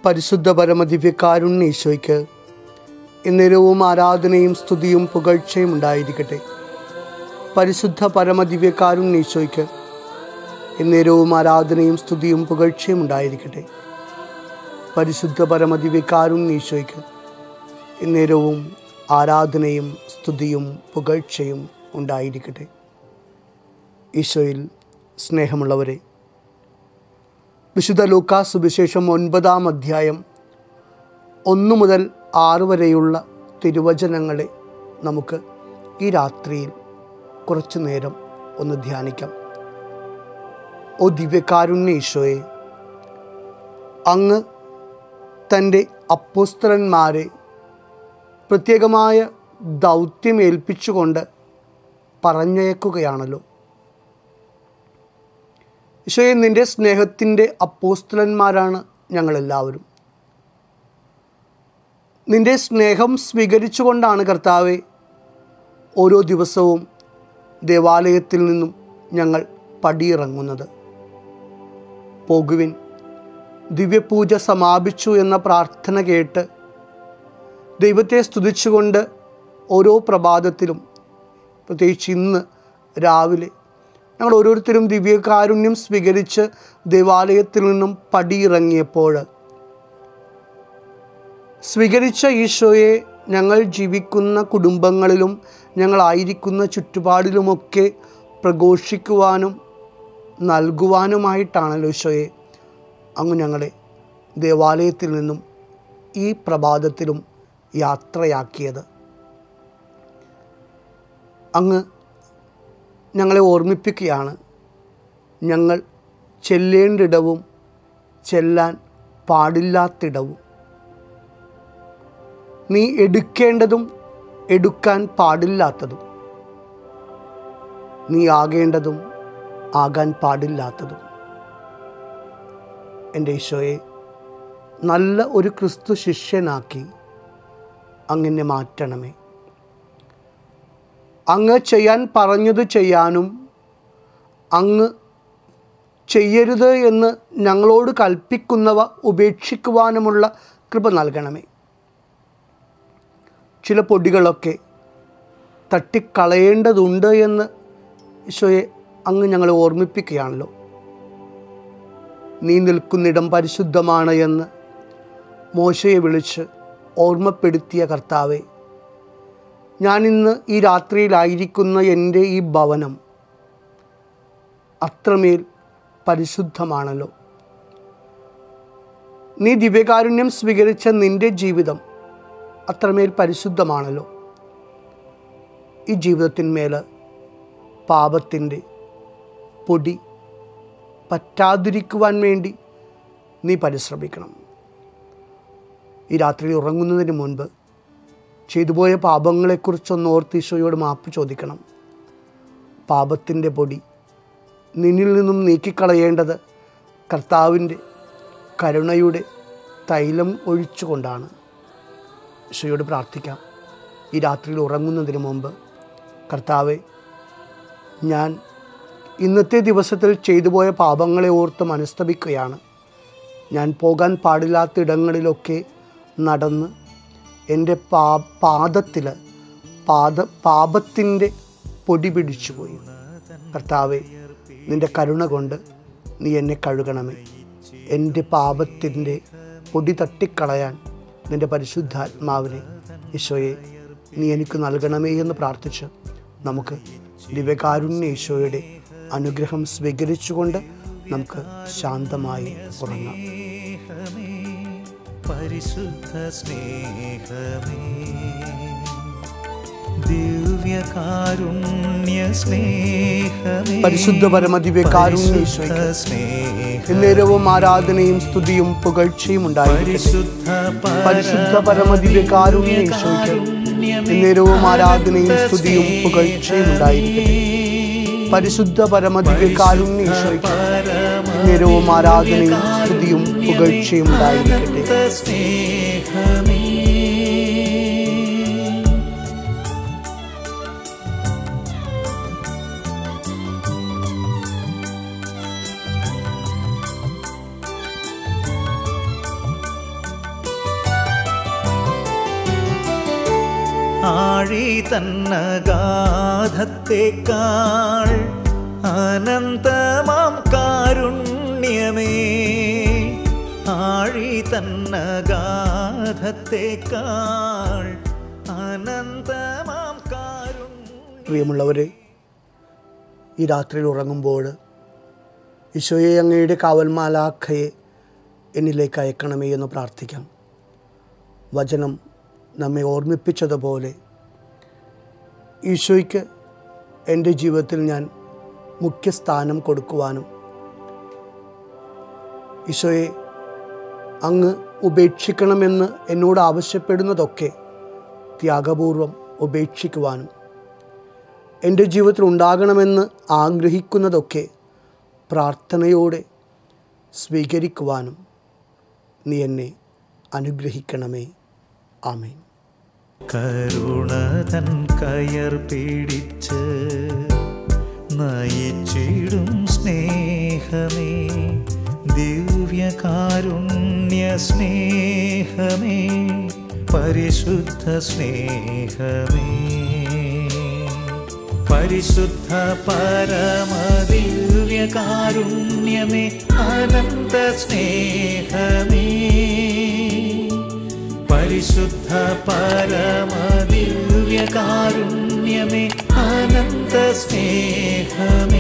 പരിശുദ്ധ പരമദിവ്യകാരുണ്യ ഈശോയ്ക്ക് എന്നേരവും ആരാധനയും സ്തുതിയും പുകഴ്ചയും ഉണ്ടായിരിക്കട്ടെ. പരിശുദ്ധ പരമദിവ്യകാരുണ്യ ഈശോയ്ക്ക് എന്നേരവും ആരാധനയും സ്തുതിയും പുകഴ്ചയും ഉണ്ടായിരിക്കട്ടെ. പരിശുദ്ധ പരമദിവ്യകാരുണ്യ ഈശോയ്ക്ക് എന്നേരവും ആരാധനയും സ്തുതിയും പുകഴ്ചയും ഉണ്ടായിരിക്കട്ടെ. ഈശോയിൽ സ്നേഹമുള്ളവരെ, വിശുദ്ധ ലൂക്കാ സുവിശേഷം 9-ാം അധ്യായം 1 മുതൽ 6 വരെയുള്ള തിരുവചനങ്ങളെ നമുക്ക് ഈ രാത്രിയിൽ കുറച്ചു നേരം ഒന്ന് ധ്യാനിക്കാം. ഓ ദിവ്യകാരുണ്യ ഈശോയെ, അങ്ങ് തൻ്റെ അപ്പോസ്തലന്മാരെ പ്രത്യേകമായ ദൗത്യം ഏൽപ്പിച്ചുകൊണ്ട് പറഞ്ഞയക്കുകയാണല്ലോ. ഈശോയെ, നിൻ്റെ സ്നേഹത്തിൻ്റെ അപ്പോസ്തലന്മാരാണ് ഞങ്ങളെല്ലാവരും. നിൻ്റെ സ്നേഹം സ്വീകരിച്ചുകൊണ്ടാണ് കർത്താവെ ഓരോ ദിവസവും ദേവാലയത്തിൽ നിന്നും ഞങ്ങൾ പടിയിറങ്ങുന്നത്. പോകുവിൻ, ദിവ്യപൂജ സമാപിച്ചു എന്ന പ്രാർത്ഥന കേട്ട് ദൈവത്തെ സ്തുതിച്ചുകൊണ്ട് ഓരോ പ്രഭാതത്തിലും, പ്രത്യേകിച്ച് ഇന്ന് രാവിലെ, ഞങ്ങൾ ഓരോരുത്തരും ദിവ്യകാരുണ്യം സ്വീകരിച്ച് ദേവാലയത്തിൽ നിന്നും പടിയിറങ്ങിയപ്പോൾ സ്വീകരിച്ച ഈശോയെ ഞങ്ങൾ ജീവിക്കുന്ന കുടുംബങ്ങളിലും ഞങ്ങളായിരിക്കുന്ന ചുറ്റുപാടിലുമൊക്കെ പ്രഘോഷിക്കുവാനും നൽകുവാനുമായിട്ടാണല്ലോ ഈശോയെ അങ്ങ് ഞങ്ങളെ ദേവാലയത്തിൽ നിന്നും ഈ പ്രഭാതത്തിലും യാത്രയാക്കിയത്. അങ്ങ് ഞങ്ങളെ ഓർമ്മിപ്പിക്കുകയാണ്, ഞങ്ങൾ ചെല്ലേണ്ടിടവും ചെല്ലാൻ പാടില്ലാത്തിടവും, നീ എടുക്കേണ്ടതും എടുക്കാൻ പാടില്ലാത്തതും, നീ ആകേണ്ടതും ആകാൻ പാടില്ലാത്തതും. എൻ്റെ ഈശോയെ, നല്ല ഒരു ക്രിസ്തു ശിഷ്യനാക്കി അങ്ങനെ മാറ്റണമേ. അങ്ങ് ചെയ്യാൻ പറഞ്ഞത് ചെയ്യാനും അങ്ങ് ചെയ്യരുത് എന്ന് ഞങ്ങളോട് കൽപ്പിക്കുന്നവ ഉപേക്ഷിക്കുവാനുമുള്ള കൃപ നൽകണമേ. ചില പൊടികളൊക്കെ തട്ടിക്കളയേണ്ടതുണ്ട് എന്ന് ഈശോയെ അങ്ങ് ഞങ്ങളെ ഓർമ്മിപ്പിക്കുകയാണല്ലോ. നീ നിൽക്കുന്നിടം പരിശുദ്ധമാണ് എന്ന് മോശയെ വിളിച്ച് ഓർമ്മപ്പെടുത്തിയ കർത്താവെ, ഞാനിന്ന് ഈ രാത്രിയിലായിരിക്കുന്ന എൻ്റെ ഈ ഭവനം അത്രമേൽ പരിശുദ്ധമാണല്ലോ. നീ ദിവ്യകാരുണ്യം സ്വീകരിച്ച നിൻ്റെ ജീവിതം അത്രമേൽ പരിശുദ്ധമാണല്ലോ. ഈ ജീവിതത്തിന്മേൽ പാപത്തിൻ്റെ പൊടി പറ്റാതിരിക്കുവാൻ വേണ്ടി നീ പരിശ്രമിക്കണം. ഈ രാത്രി ഉറങ്ങുന്നതിന് മുൻപ് ചെയ്തുപോയ പാപങ്ങളെക്കുറിച്ചൊന്ന് ഓർത്ത് ഈശോയോട് മാപ്പ് ചോദിക്കണം. പാപത്തിൻ്റെ പൊടി നിന്നിൽ നിന്നും നീക്കിക്കളയേണ്ടത് കർത്താവിൻ്റെ കരുണയുടെ തൈലം ഒഴിച്ചുകൊണ്ടാണ്. ഈശോയോട് പ്രാർത്ഥിക്കാം. ഈ രാത്രിയിൽ ഉറങ്ങുന്നതിന് മുമ്പ്, കർത്താവെ, ഞാൻ ഇന്നത്തെ ദിവസത്തിൽ ചെയ്തുപോയ പാപങ്ങളെ ഓർത്ത് മനസ്തപിക്കുകയാണ്. ഞാൻ പോകാൻ പാടില്ലാത്ത ഇടങ്ങളിലൊക്കെ നടന്ന് എൻ്റെ പാദത്തിൽ പാപത്തിൻ്റെ പൊടി പിടിച്ചുപോയി. കർത്താവെ, നിൻ്റെ കരുണ കൊണ്ട് നീ എന്നെ കഴുകണമേ. എൻ്റെ പാപത്തിൻ്റെ പൊടി തട്ടിക്കളയാൻ നിൻ്റെ പരിശുദ്ധാത്മാവിനെ ഈശോയെ നീ എനിക്ക് നൽകണമേ എന്ന് പ്രാർത്ഥിച്ച് നമുക്ക് ദിവ്യകാരുണ്യ ഈശോയുടെ അനുഗ്രഹം സ്വീകരിച്ചുകൊണ്ട് നമുക്ക് ശാന്തമായി ഉറങ്ങാം. പരിശുദ്ധ സ്നേഹമേ, ദിവ്യകാരുണ്യ സ്നേഹമേ, പരിശുദ്ധ പരമദിവ്യകാരുണ്യ ഈശോയ്ക്ക് എന്നേരവും ആരാധനയും സ്തുതിയും പുകഴ്ചയും ഉണ്ടായിരിക്കട്ടെ. പരിശുദ്ധ പരമദിവ്യകാരുണ്യ ഈശോയ്ക്ക് എന്നേരവും ആരാധനയും സ്തുതിയും പുകഴ്ചയും ഉണ്ടായിരിക്കട്ടെ. പരിശുദ്ധ പരമദിവ്യകാരുണ്യ ഈശോയ്ക്ക് എന്നേരവും ആരാധനയും സ്തുതിയും പുകഴ്ചയും ഉണ്ടായിരിക്കട്ടെ. ആഴി തന്നഗാധത്തേക്കാൾ അനന്തമാം കാരുണ്യമേ, ആഴി തന്നഗാധത്തേക്കാൾ അനന്തമാം കാരുണ്യം. പ്രിയമുള്ളവരെ, ഈ രാത്രിയിൽ ഉറങ്ങുമ്പോൾ ഈശോയെ, അങ്ങയുടെ കാവൽമാലാഖയെ എന്നിലേക്ക് അയക്കണമേ എന്ന് പ്രാർത്ഥിക്കാം. വചനം നമ്മെ ഓർമ്മിപ്പിച്ചതുപോലെ ഈശോയ്ക്ക് എൻ്റെ ജീവിതത്തിൽ ഞാൻ മുഖ്യസ്ഥാനം കൊടുക്കുവാനും, ഈശോയെ അങ്ങ് ഉപേക്ഷിക്കണമെന്ന് എന്നോട് ആവശ്യപ്പെടുന്നതൊക്കെ ത്യാഗപൂർവം ഉപേക്ഷിക്കുവാനും, എൻ്റെ ജീവിതത്തിൽ ഉണ്ടാകണമെന്ന് ആഗ്രഹിക്കുന്നതൊക്കെ പ്രാർത്ഥനയോടെ സ്വീകരിക്കുവാനും നീ എന്നെ അനുഗ്രഹിക്കണമേ. ആമേൻ. കരുണതൻ കയർ പിടിച്ച് നയിച്ചിടും സ്നേഹമേ, ദിവ്യകാരുണ്യ സ്നേഹമേ, പരിശുദ്ധ സ്നേഹമേ, പരിശുദ്ധ പരമദിവ്യകാരുണ്യമേ, അനന്ത സ്നേഹമേ, പരിശുദ്ധ പരമദിവ്യകാരുണ്യമേ, അനന്ത സ്നേഹമേ.